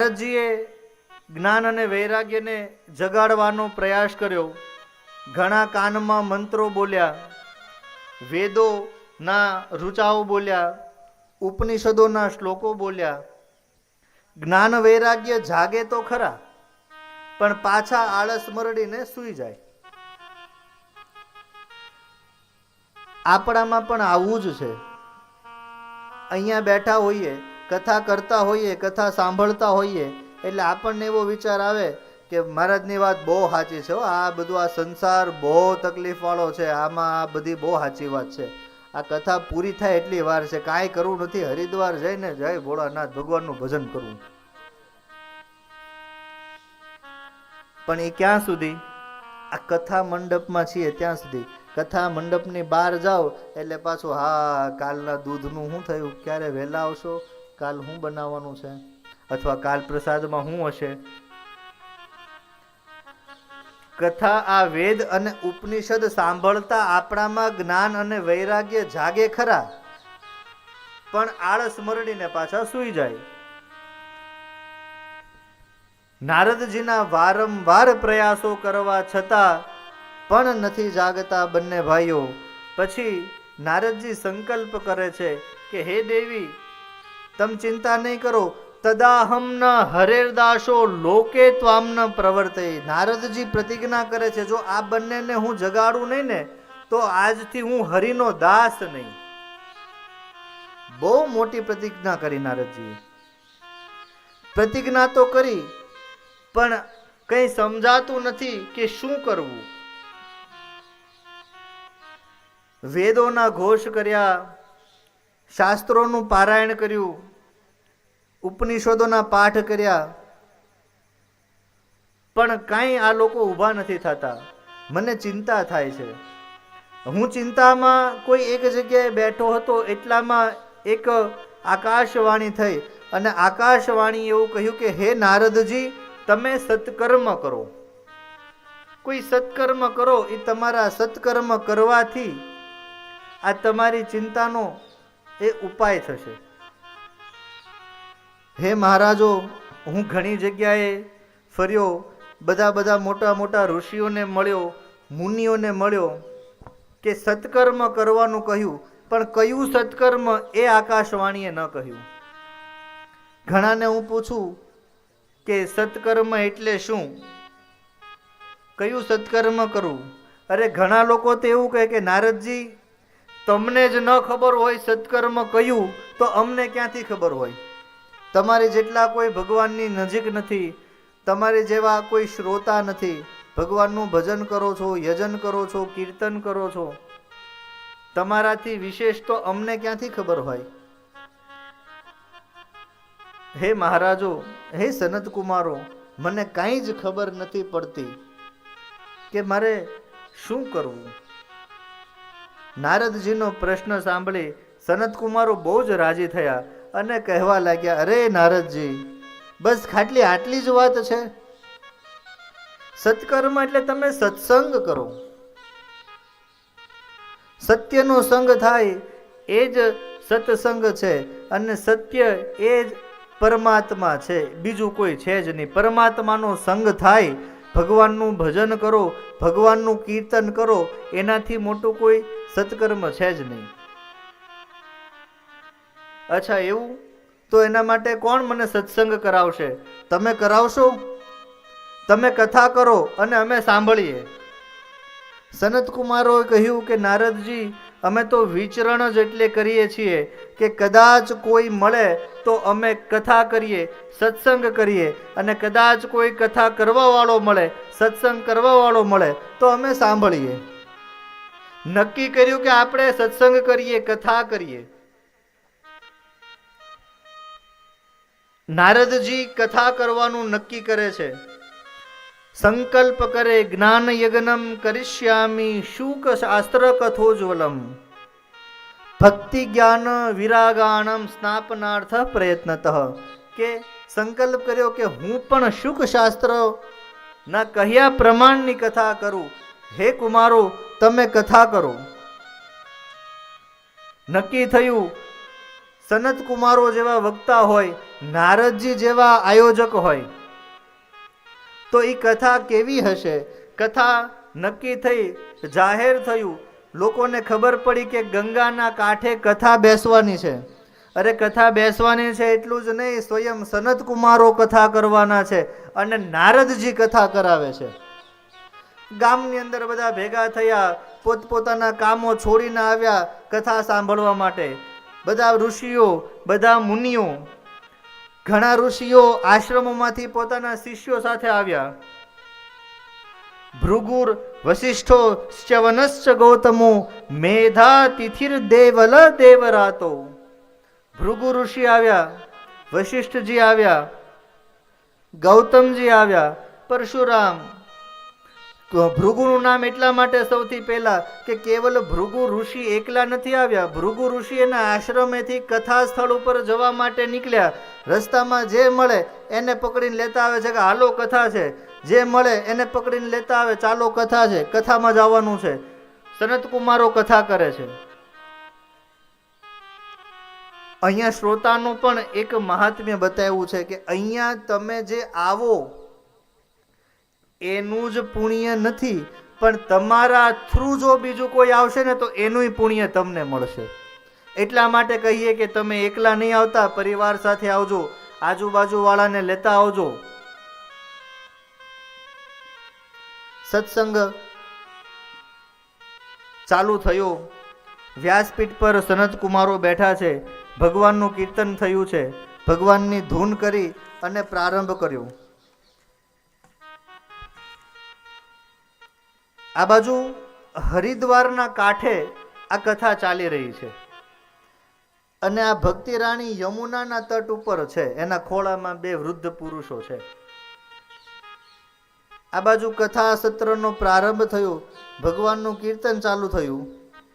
નારદજીએ જ્ઞાન અને વૈરાગ્યને જગાડવાનો પ્રયાસ કર્યો. ઘણા કાનમાં મંત્રો બોલ્યા, વેદોના ઋચાઓ બોલ્યા, ઉપનિષદોના શ્લોકો બોલ્યા. જ્ઞાન વૈરાગ્ય જાગે તો ખરા, પણ પાછા આળસ મરડીને સૂઈ જાય. આપણામાં પણ આવું જ છે. અહીંયા બેઠા હોઈએ, કથા કરતા હોઈએ, કથા સાંભળતા હોઈએ, એટલે આપણને એવો વિચાર આવે કે મહારાજની વાત બહુ સાચી છે. આ બધું આ સંસાર બહુ તકલીફ વાળો છે, આમાં આ બધી બહુ સાચી વાત છે. આ કથા પૂરી થાય એટલી વાર છે, કાંઈ કરવું નથી, હરિદ્વાર જઈને જય ભોળાનાથ ભગવાનનું ભજન કરવું. પણ એ ક્યાં સુધી? આ કથા મંડપમાં છીએ ત્યાં સુધી. કથા મંડપની બહાર જાઓ એટલે પાછું હા કાલના દૂધનું શું થયું, ક્યારે વહેલા આવશો, કાલ શું બનાવવાનું છે, અથવા કાલ પ્રસાદમાં શું હશે. કથા આ વેદ અને ઉપનિષદ સાંભળતા આપણામાં જ્ઞાન અને વૈરાગ્ય જાગે ખરા, પણ આળસ મરડીને પાછા સૂઈ જાય. નારદજીના વારંવાર પ્રયાસો કરવા છતાં પણ નથી જાગતા બંને ભાઈઓ. પછી નારદજી સંકલ્પ કરે છે કે હે દેવી, તમ ચિંતા નહીં કરો, તદાહમ ન હરેરદાસો લોકે ત્વામ ન પ્રવર્તે. નારદજી પ્રતિજ્ઞા કરે છે, જો આ બંનેને હું જગાડું નહીં ને તો આજથી હું હરિનો દાસ નહીં. બહુ મોટી પ્રતિજ્ઞા કરી નારદજીએ. પ્રતિજ્ઞા તો કરી, પણ કંઈ સમજાતું નથી કે શું કરવું. વેદોના ઘોષ કર્યા, શાસ્ત્રોનું પારાયણ કર્યું, ઉપનિષદોના પાઠ કર્યા, પણ કાંઈ આ લોકો ઊભા નથી થતા. મને ચિંતા થાય છે. હું ચિંતામાં કોઈ એક જગ્યાએ બેઠો હતો, એટલામાં એક આકાશવાણી થઈ, અને આકાશવાણી એવું કહ્યું કે હે નારદજી, તમે સત્કર્મ કરો. કોઈ સત્કર્મ કરો, એ તમારા સત્કર્મ કરવાથી આ તમારી ચિંતાનો એ ઉપાય થશે. હે મહારાજો, હું ઘણી જગ્યાએ ફર્યો, બધા મોટા મોટા ઋષિઓને મળ્યો, મુનિઓને મળ્યો, કે સત્કર્મ કરવાનું કહ્યું, પણ કયું સત્કર્મ એ આકાશવાણીએ ન કહ્યું. ઘણાને હું પૂછું કે સત્કર્મ એટલે શું, કયું સત્કર્મ કરવું? અરે ઘણા લોકો તો એવું કહે કે નારદજી, તમને જ ન ખબર હોય સત્કર્મ કયું, તો અમને ક્યાંથી ખબર હોય? તમારી જેટલા કોઈ ભગવાનની નજીક નથી, તમારી જેવા કોઈ શ્રોતા નથી, ભગવાનનું ભજન કરો છો, યજન કરો છો, કીર્તન કરો છો, તમારાથી વિશેષ તો અમને ક્યાંથી ખબર હોય? હે મહારાજો, હે સનત કુમારો, મને કાંઈ જ ખબર નથી પડતી કે મારે શું કરવું. નારદજીનો પ્રશ્ન સાંભળી સનત કુમારો બહુ જ રાજી થયા અને કહેવા લાગ્યા, અરે નારદજી, બસ ખાટલી આટલી જ વાત છે? સત્કર્મ એટલે તમે સત્સંગ કરો. સત્યનો સંગ થાય એ જ સત્સંગ છે, અને સત્ય એ જ પરમાત્મા છે, બીજું કોઈ છે જ નહીં. પરમાત્માનો સંગ થાય, ભગવાનનું ભજન કરો, ભગવાનનું કીર્તન કરો, એનાથી મોટું કોઈ સત્કર્મ છે જ નહીં. અચ્છા એવું? તો એના માટે કોણ મને સત્સંગ કરાવશે? તમે કરાવશો? તમે કથા કરો અને અમે સાંભળીએ. સનત કુમારોએ કહ્યું કે નારદજી, અમે તો વિચરણ જ એટલે કરીએ છીએ કે કદાચ કોઈ મળે તો અમે કથા કરીએ, સત્સંગ કરીએ, અને કદાચ કોઈ કથા કરવા વાળો મળે, સત્સંગ કરવા વાળો મળે તો અમે સાંભળીએ. નક્કી કર્યું કે આપણે સત્સંગ કરીએ, કથા કરીએ. નારદજી કથા કરવાનું નક્કી કરે છે. સંકલ્પ કરે, જ્ઞાન યજ્ઞમ કરિષ્યામિ શુક શાસ્ત્ર કથોજ્વલમ ભક્તિ જ્ઞાન વિરાગાણમ સ્નાપનાર્થ પ્રયત્નતઃ. કે સંકલ્પ કર્યો કે હું પણ શુક શાસ્ત્ર ના કહ્યા પ્રમાણની કથા કરું. હે કુમારો, તમે કથા કરો. નક્કી થયું, સનત કુમારો જેવા વક્તા હોય નારદજી જેવા આયોજક હોય તો એ કથા કેવી હશે? કથા નક્કી થઈ, જાહેર થયું, લોકોને ખબર પડી કે ગંગાના કાંઠે કથા બેસવાની છે. અરે કથા બેસવાની છે એટલું જ નહીં, સ્વયં સનત કુમારો કથા કરવાના છે અને નારદજી કથા કરાવે છે. ગામની અંદર બધા ભેગા થયા, પોતપોતાના કામો છોડીને આવ્યા કથા સાંભળવા માટે. બધા ઋષિઓ, બધા મુનિઓ, ઘણા ઋષિઓ આશ્રમોમાંથી પોતાના શિષ્યો સાથે આવ્યા. ભૃગુર વશિષ્ઠો ચ્યવનશ્ચ ગૌતમો મેધા તિથિર દેવલ દેવરાતો. ભૃગુ ઋષિ આવ્યા, વશિષ્ઠજી આવ્યા, ગૌતમજી આવ્યા, પરશુરામ. ભૃગુનું નામ એટલા માટે સૌથી પહેલા કે કેવલ ભૃગુ ઋષિ એકલા નથી આવ્યા. ભૃગુ ઋષિ એના આશ્રમેથી કથા સ્થળ ઉપર જવા માટે નીકળ્યા. રસ્તામાં જે મળે એને પકડીને લેતા આવે છે કે હાલો કથા છે, જે મળે એને પકડીને લેતા આવે, ચાલો કથા છે, કથામાં જવાનું છે. સનત કુમારો કથા કરે છે. અહીંયા શ્રોતાનું પણ એક મહાત્મ્ય બતાવ્યું છે કે અહીંયા તમે જે આવો એનું જ પુણ્ય નથી, પણ તમારા થ્રુ જો બીજું કોઈ આવશે ને તો એનું પુણ્ય તમને મળશે. એટલા માટે કહીએ કે તમે એકલા નહીં આવતા, પરિવાર સાથે આવજો, આજુબાજુ વાળાને લેતા આવજો. સત્સંગ ચાલુ થયો. વ્યાસપીઠ પર સનત કુમારો બેઠા છે, ભગવાનનું કીર્તન થયું છે, ભગવાનની ધૂન કરી અને પ્રારંભ કર્યો. આ બાજુ હરિદ્વારના કાંઠે આ કથા ચાલી રહી છે અને આ ભક્તિ રાણી યમુનાના તટ ઉપર છે, એના ખોળામાં બે વૃદ્ધ પુરુષો છે. આ બાજુ કથા સત્રનો પ્રારંભ થયો, ભગવાનનું કીર્તન ચાલુ થયું.